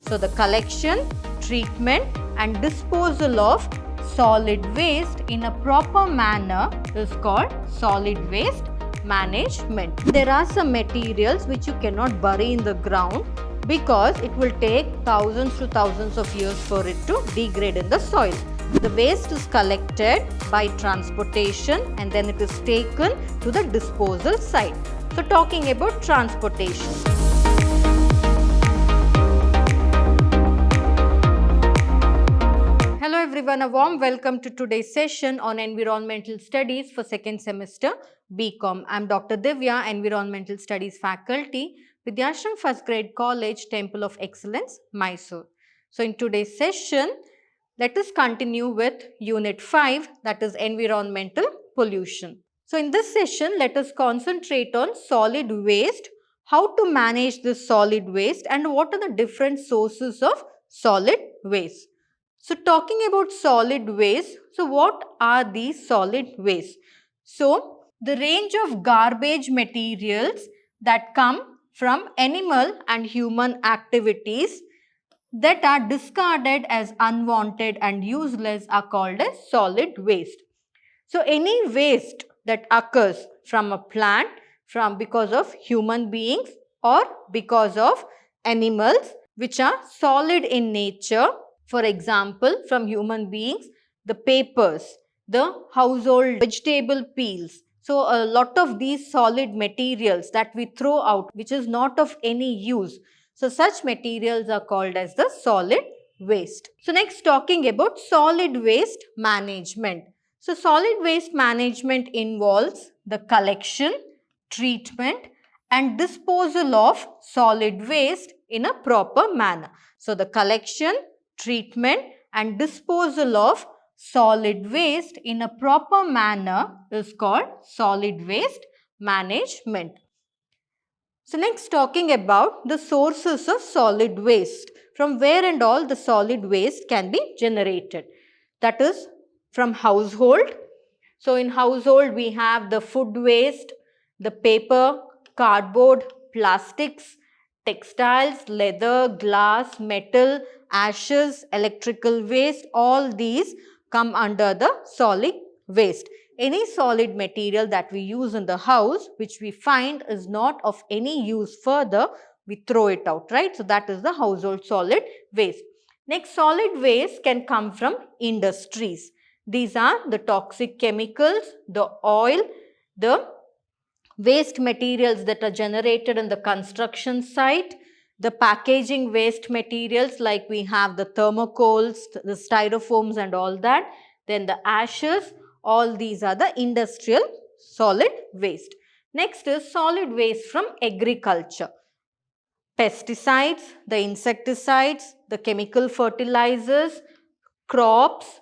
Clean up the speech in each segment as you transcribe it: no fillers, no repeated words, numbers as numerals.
So the collection, treatment and disposal of solid waste in a proper manner is called solid waste management. There are some materials which you cannot bury in the ground because it will take thousands to thousands of years for it to degrade in the soil. The waste is collected by transportation and then it is taken to the disposal site. So talking about transportation. Hello everyone, a warm welcome to today's session on Environmental Studies for second semester BCom. I am Dr. Divya, Environmental Studies faculty, Vidhyaashram First Grade College, Temple of Excellence, Mysuru. So in today's session, let us continue with Unit 5, that is Environmental Pollution. So in this session, let us concentrate on solid waste, how to manage this solid waste and what are the different sources of solid waste. So talking about solid waste, so what are these solid waste? So the range of garbage materials that come from animal and human activities that are discarded as unwanted and useless are called as solid waste. So any waste that occurs from a plant, because of human beings or because of animals which are solid in nature, for example, from human beings, the papers, the household vegetable peels. So a lot of these solid materials that we throw out which is not of any use. So such materials are called as the solid waste. So next, talking about solid waste management. So solid waste management involves the collection, treatment and disposal of solid waste in a proper manner. So the collection, treatment and disposal of solid waste in a proper manner is called solid waste management. So next, talking about the sources of solid waste, from where and all the solid waste can be generated. That is from household. So in household we have the food waste, the paper, cardboard, plastics, textiles, leather, glass, metal, ashes, electrical waste, all these come under the solid waste. Any solid material that we use in the house which we find is not of any use further, we throw it out, right? So that is the household solid waste. Next, solid waste can come from industries. These are the toxic chemicals, the oil, the waste materials that are generated in the construction site, the packaging waste materials like we have the thermocoals, the styrofoams and all that, then the ashes. All these are the industrial solid waste. Next is solid waste from agriculture. Pesticides, the insecticides, the chemical fertilizers, crops,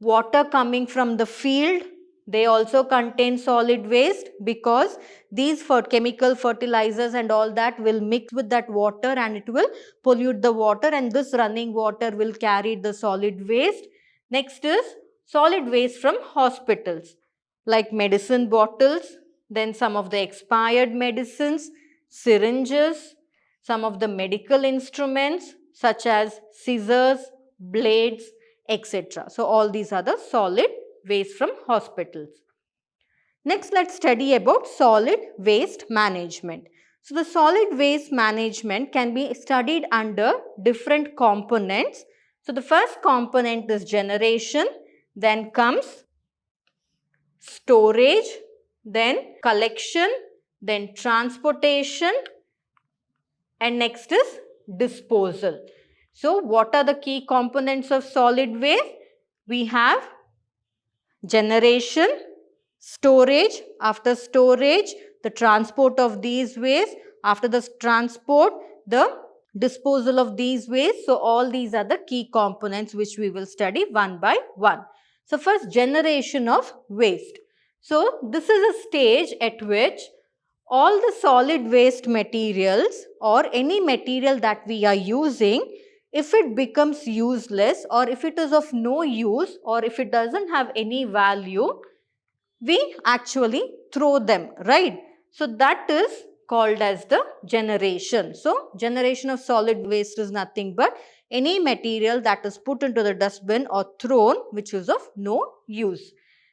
water coming from the field, they also contain solid waste because these chemical fertilizers and all that will mix with that water and it will pollute the water, and this running water will carry the solid waste. Next is solid waste from hospitals like medicine bottles, then some of the expired medicines, syringes, some of the medical instruments such as scissors, blades, etc. So all these are the solid waste from hospitals. Next, let's study about solid waste management. So the solid waste management can be studied under different components. So the first component is generation, then comes storage, then collection, then transportation, and next is disposal. So what are the key components of solid waste? We have generation, storage, after storage, the transport of these waste, after the transport, the disposal of these waste. So all these are the key components which we will study one by one. So first, generation of waste. So this is a stage at which all the solid waste materials or any material that we are using, if it becomes useless or if it is of no use or if it doesn't have any value, we actually throw them, right? So that is called as the generation. So, generation of solid waste is nothing but any material that is put into the dustbin or thrown which is of no use.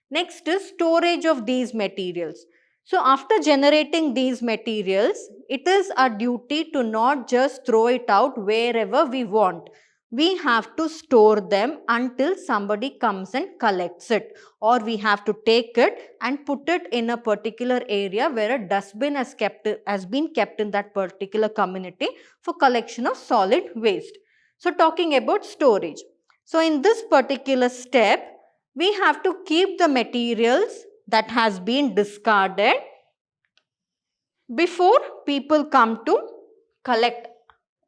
Next is storage of these materials. So, after generating these materials, it is our duty to not just throw it out wherever we want. We have to store them until somebody comes and collects it, or we have to take it and put it in a particular area where a dustbin has been kept in that particular community for collection of solid waste. So, talking about storage. So, in this particular step, we have to keep the materials that has been discarded before people come to collect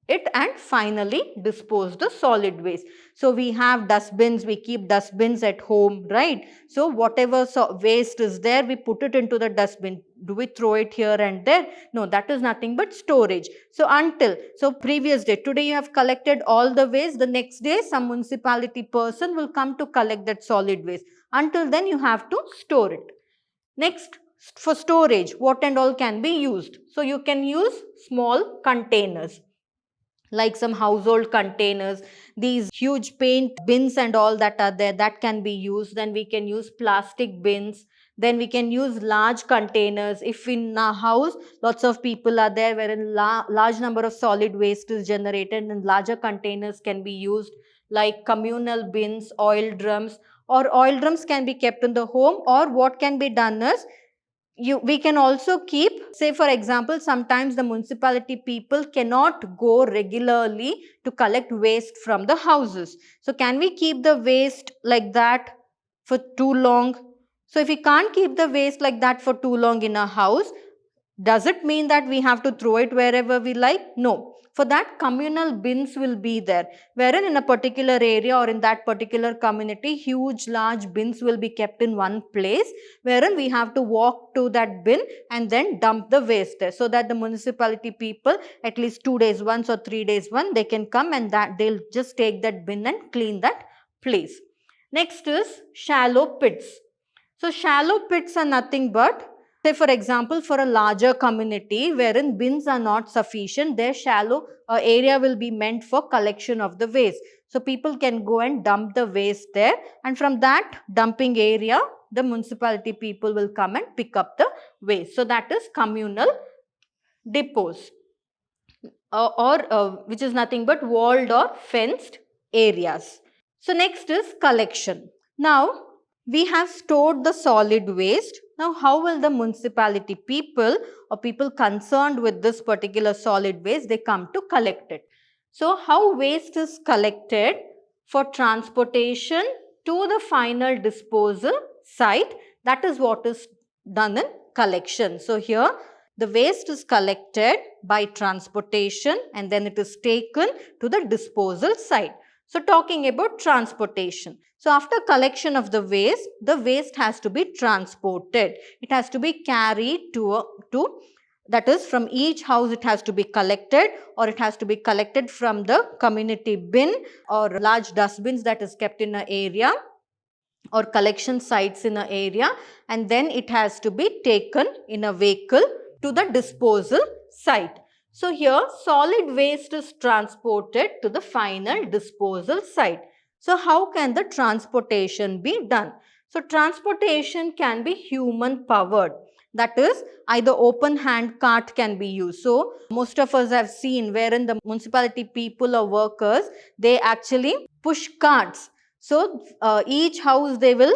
it and finally dispose the solid waste. So, we have dustbins, we keep dustbins at home, right? So, whatever waste is there, we put it into the dustbin. Do we throw it here and there? No, that is nothing but storage. So, previous day, today you have collected all the waste, the next day some municipality person will come to collect that solid waste. Until then, you have to store it. Next, for storage, what and all can be used? So, you can use small containers like some household containers, these huge paint bins and all that are there, that can be used. Then we can use plastic bins. Then we can use large containers. If in a house lots of people are there wherein large number of solid waste is generated, and larger containers can be used like communal bins, oil drums, or oil drums can be kept in the home, or what can be done is we can also keep, say for example, sometimes the municipality people cannot go regularly to collect waste from the houses. So, can we keep the waste like that for too long? So, if we can't keep the waste like that for too long in a house, does it mean that we have to throw it wherever we like? No. For that, communal bins will be there, wherein in a particular area or in that particular community, huge large bins will be kept in one place, wherein we have to walk to that bin and then dump the waste there, so that the municipality people at least 2 days once or 3 days once they can come and that they'll just take that bin and clean that place. Next is shallow pits. So, shallow pits are nothing but, say for example, for a larger community wherein bins are not sufficient, their shallow area will be meant for collection of the waste. So, people can go and dump the waste there, and from that dumping area, the municipality people will come and pick up the waste. So, that is communal depots which is nothing but walled or fenced areas. So, next is collection. Now, we have stored the solid waste. Now, how will the municipality people or people concerned with this particular solid waste, they come to collect it? So, how waste is collected for transportation to the final disposal site, that is what is done in collection. So, here the waste is collected by transportation and then it is taken to the disposal site. So, talking about transportation. So, after collection of the waste has to be transported. It has to be carried to that is, from each house it has to be collected, or it has to be collected from the community bin or large dustbins that is kept in an area or collection sites in an area, and then it has to be taken in a vehicle to the disposal site. So, here solid waste is transported to the final disposal site. So, how can the transportation be done? So, transportation can be human powered. That is, either open hand cart can be used. So, most of us have seen wherein the municipality people or workers, they actually push carts. So, each house they will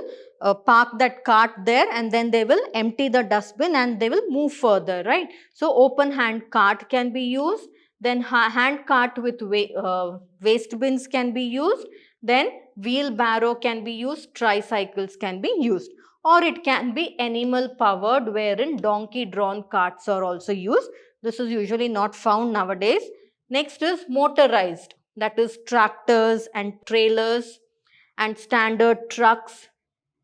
park that cart there and then they will empty the dustbin and they will move further, right? So, open hand cart can be used, then hand cart with waste bins can be used, then wheelbarrow can be used, tricycles can be used, or it can be animal powered wherein donkey drawn carts are also used. This is usually not found nowadays. Next is motorized, that is tractors and trailers and standard trucks,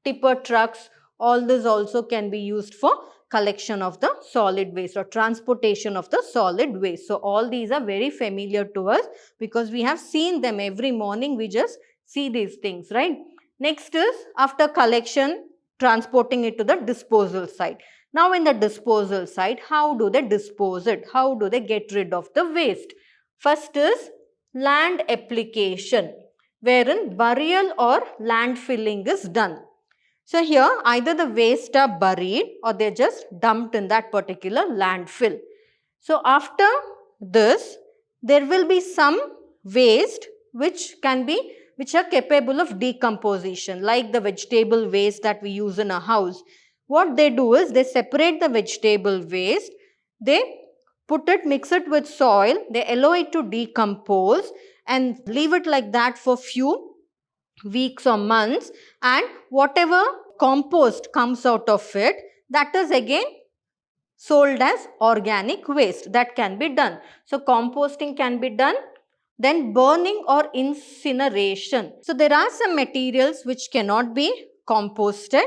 tipper trucks, all this also can be used for collection of the solid waste or transportation of the solid waste. So, all these are very familiar to us because we have seen them every morning, we just see these things, right? Next is after collection, transporting it to the disposal site. Now in the disposal site, how do they dispose it? How do they get rid of the waste? First is land application, wherein burial or landfilling is done. So here either the waste are buried or they are just dumped in that particular landfill. So after this, there will be some waste which are capable of decomposition, like the vegetable waste that we use in a house. What they do is they separate the vegetable waste, they mix it with soil, they allow it to decompose and leave it like that for few weeks or months, and whatever compost comes out of it, that is again sold as organic waste. That can be done. So composting can be done. Then burning or incineration. So there are some materials which cannot be composted.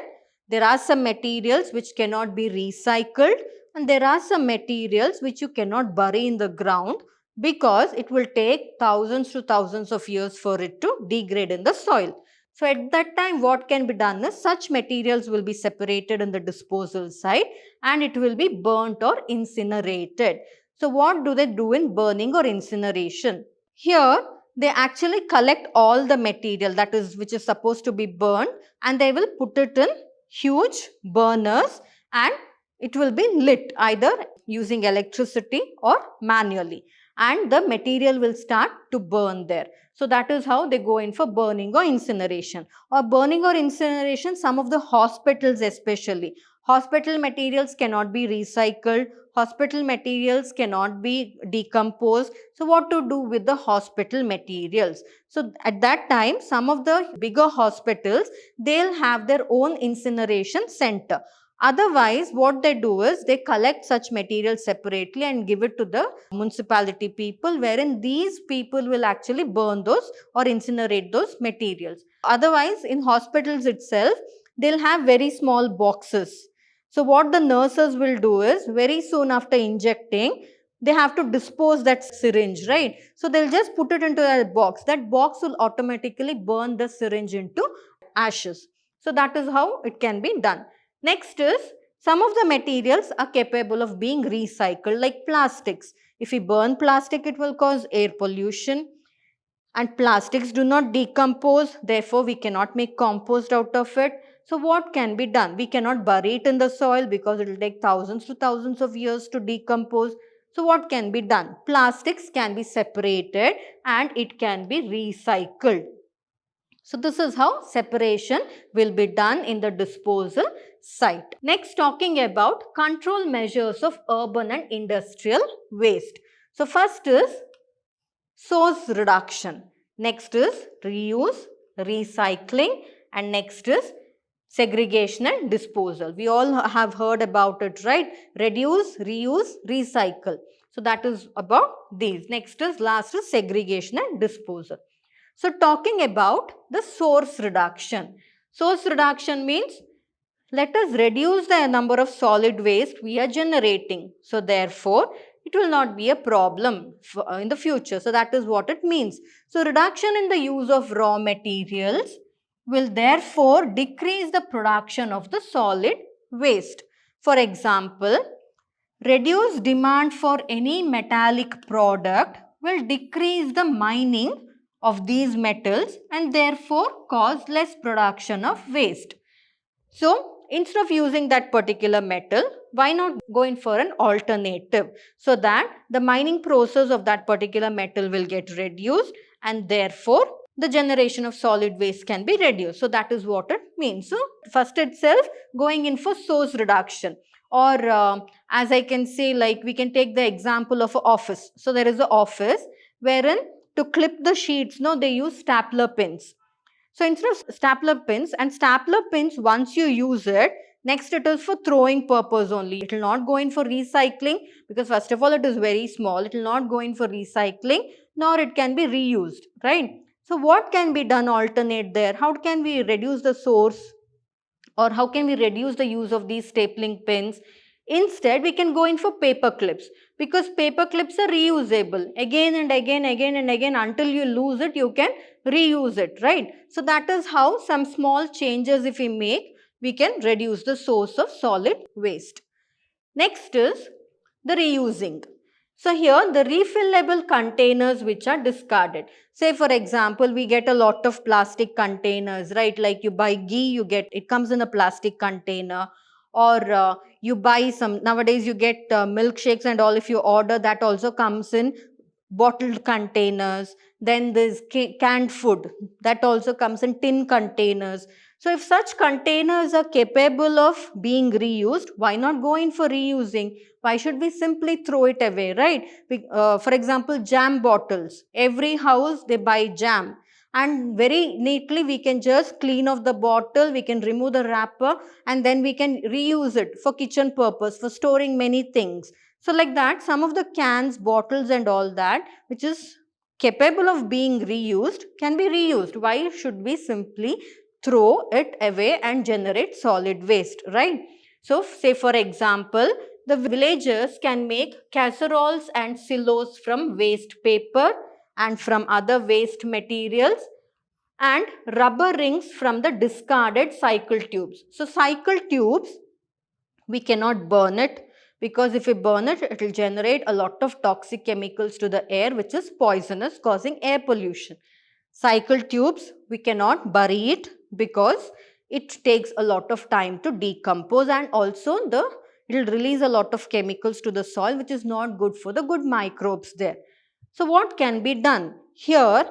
There are some materials which cannot be recycled, and there are some materials which you cannot bury in the ground because it will take thousands to thousands of years for it to degrade in the soil. So at that time, what can be done is such materials will be separated in the disposal site and it will be burnt or incinerated. So what do they do in burning or incineration? Here, they actually collect all the material which is supposed to be burned, and they will put it in huge burners and it will be lit either using electricity or manually, and the material will start to burn there. So that is how they go in for burning or incineration. Or burning or incineration, some of the hospitals especially. Hospital materials cannot be recycled. Hospital materials cannot be decomposed. So what to do with the hospital materials? So at that time, some of the bigger hospitals, they'll have their own incineration center. Otherwise, what they do is they collect such materials separately and give it to the municipality people, wherein these people will actually burn those or incinerate those materials. Otherwise, in hospitals itself, they'll have very small boxes. So what the nurses will do is, very soon after injecting, they have to dispose that syringe, right? So they'll just put it into a box. That box will automatically burn the syringe into ashes. So that is how it can be done. Next is, some of the materials are capable of being recycled, like plastics. If we burn plastic, it will cause air pollution. And plastics do not decompose, therefore we cannot make compost out of it. So what can be done? We cannot bury it in the soil because it will take thousands to thousands of years to decompose. So what can be done? Plastics can be separated and it can be recycled. So this is how separation will be done in the disposal site. Next, talking about control measures of urban and industrial waste. So first is source reduction. Next is reuse, recycling, and next is segregation and disposal. We all have heard about it, right? Reduce, reuse, recycle. So that is about these. Next is last is segregation and disposal. So talking about the source reduction. Source reduction means let us reduce the number of solid waste we are generating. So therefore, it will not be a problem in the future. So that is what it means. So reduction in the use of raw materials will therefore decrease the production of the solid waste. For example, reduced demand for any metallic product will decrease the mining of these metals and therefore cause less production of waste. So instead of using that particular metal, why not go in for an alternative, so that the mining process of that particular metal will get reduced and therefore the generation of solid waste can be reduced. So that is what it means. So first itself, going in for source reduction. Or as I can say, like we can take the example of an office. So there is an office wherein to clip the sheets, they use stapler pins. So instead of stapler pins, and stapler pins, once you use it, next it is for throwing purpose only. It will not go in for recycling because first of all it is very small. It will not go in for recycling, nor it can be reused, right? So what can be done alternate there? How can we reduce the source, or how can we reduce the use of these stapling pins? Instead, we can go in for paper clips, because paper clips are reusable again and again until you lose it, you can reuse it, right? So that is how some small changes if we make, we can reduce the source of solid waste. Next is the reusing. So here the refillable containers which are discarded. Say for example, we get a lot of plastic containers, right? Like you buy ghee, it comes in a plastic container, or you buy some, nowadays you get milkshakes and all, if you order, that also comes in bottled containers. Then there's canned food, that also comes in tin containers. So if such containers are capable of being reused, why not go in for reusing? Why should we simply throw it away, right? For example, jam bottles. Every house they buy jam, and very neatly we can just clean off the bottle, we can remove the wrapper, and then we can reuse it for kitchen purpose, for storing many things. So like that, some of the cans, bottles and all that which is capable of being reused can be reused. Why should we simply throw it away and generate solid waste, right? So say for example, the villagers can make casseroles and silos from waste paper and from other waste materials, and rubber rings from the discarded cycle tubes. So cycle tubes, we cannot burn it, because if we burn it, it will generate a lot of toxic chemicals to the air which is poisonous, causing air pollution. Cycle tubes, we cannot bury it because it takes a lot of time to decompose, and also it will release a lot of chemicals to the soil which is not good for the good microbes there. So what can be done? Here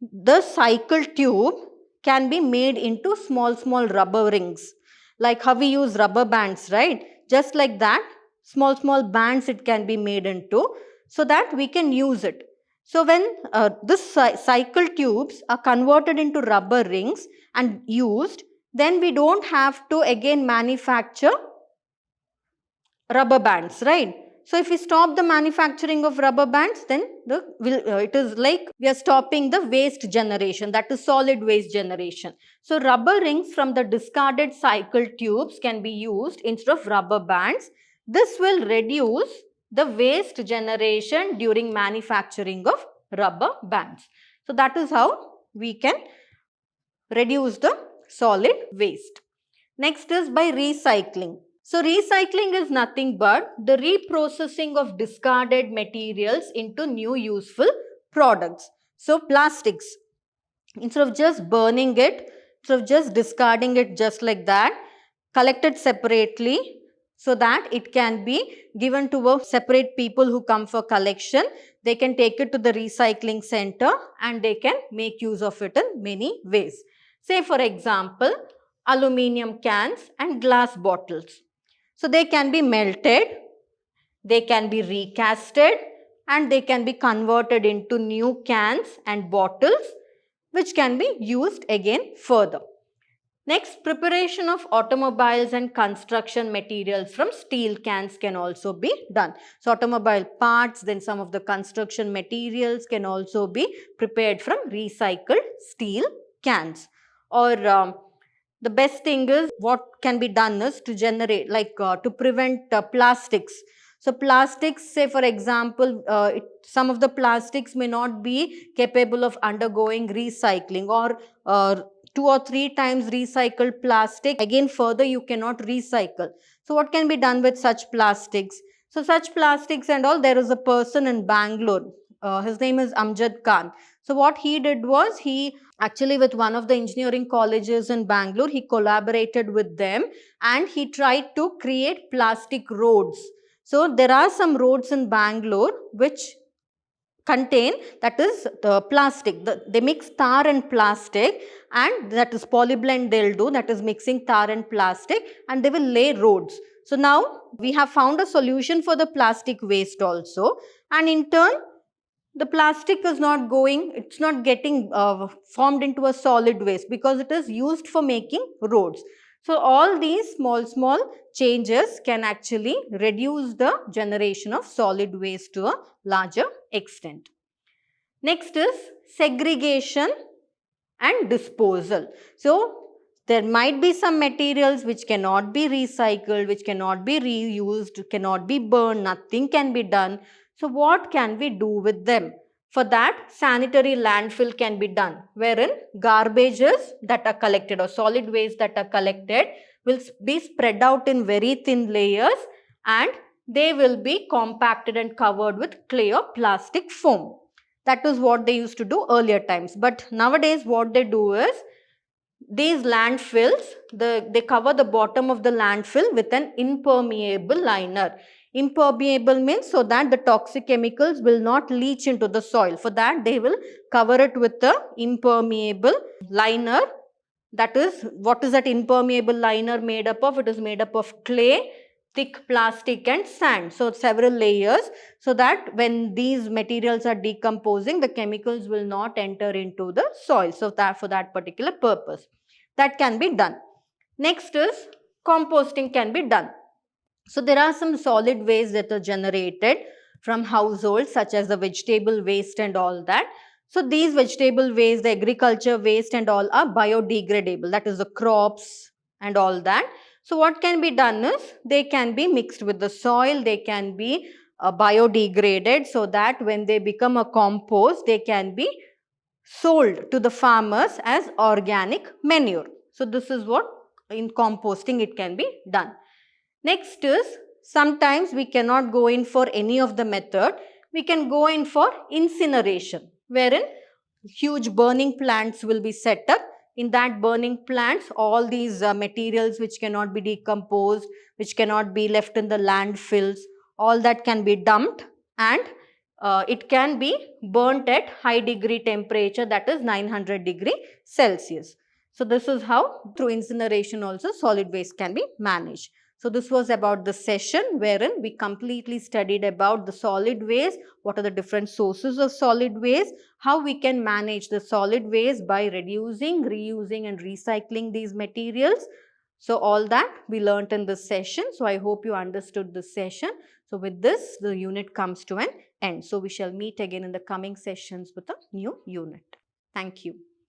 the cycle tube can be made into small rubber rings, like how we use rubber bands, right? Just like that, small bands it can be made into, so that we can use it. So when this cycle tubes are converted into rubber rings and used, then we don't have to again manufacture rubber bands, right? So if we stop the manufacturing of rubber bands, then it is like we are stopping the waste generation, that is solid waste generation. So rubber rings from the discarded cycle tubes can be used instead of rubber bands. This will reduce the waste generation during manufacturing of rubber bands. So that is how we can reduce the solid waste. Next is by recycling. So recycling is nothing but the reprocessing of discarded materials into new useful products. So plastics, instead of just burning it, instead of just discarding it just like that, collect it separately so that it can be given to a separate people who come for collection. They can take it to the recycling center and they can make use of it in many ways. Say for example, aluminium cans and glass bottles. So they can be melted, they can be recasted, and they can be converted into new cans and bottles which can be used again further. Next, preparation of automobiles and construction materials from steel cans can also be done. So automobile parts, then some of the construction materials can also be prepared from recycled steel cans. Or the best thing is, what can be done is to generate, to prevent plastics. So plastics, say for example, some of the plastics may not be capable of undergoing recycling, or 2 or 3 times recycled plastic, again further you cannot recycle. So what can be done with such plastics? So such plastics and all, there is a person in Bangalore, his name is Amjad Khan. So what he did was, he actually, with one of the engineering colleges in Bangalore, he collaborated with them and he tried to create plastic roads. So there are some roads in Bangalore which contain, that is the plastic. They mix tar and plastic, and that is polyblend they'll do, that is mixing tar and plastic, and they will lay roads. So now we have found a solution for the plastic waste also, and in turn the plastic is not going, it's not getting formed into a solid waste because it is used for making roads. So all these small changes can actually reduce the generation of solid waste to a larger extent. Next is segregation and disposal. So there might be some materials which cannot be recycled, which cannot be reused, cannot be burned, nothing can be done. So what can we do with them? For that, sanitary landfill can be done, wherein garbages that are collected or solid waste that are collected will be spread out in very thin layers and they will be compacted and covered with clay or plastic foam. That is what they used to do earlier times. But nowadays what they do is, these landfills, they cover the bottom of the landfill with an impermeable liner. Impermeable means so that the toxic chemicals will not leach into the soil. For that, they will cover it with the impermeable liner. That is, what is that impermeable liner made up of? It is made up of clay, thick plastic and sand. So, several layers, so that when these materials are decomposing, the chemicals will not enter into the soil. So, that for that particular purpose, that can be done. Next is composting can be done. So, there are some solid waste that are generated from households such as the vegetable waste and all that. So, these vegetable waste, the agriculture waste and all are biodegradable, that is the crops and all that. So, what can be done is, they can be mixed with the soil, they can be biodegraded, so that when they become a compost, they can be sold to the farmers as organic manure. So, this is what in composting it can be done. Next is, sometimes we cannot go in for any of the method. We can go in for incineration, wherein huge burning plants will be set up. In that burning plants, all these materials which cannot be decomposed, which cannot be left in the landfills, all that can be dumped and it can be burnt at high degree temperature, that is 900 degree Celsius. So, this is how through incineration also solid waste can be managed. So, this was about the session wherein we completely studied about the solid waste, what are the different sources of solid waste, how we can manage the solid waste by reducing, reusing and recycling these materials. So, all that we learnt in this session. So, I hope you understood this session. So, with this, the unit comes to an end. So, we shall meet again in the coming sessions with a new unit. Thank you.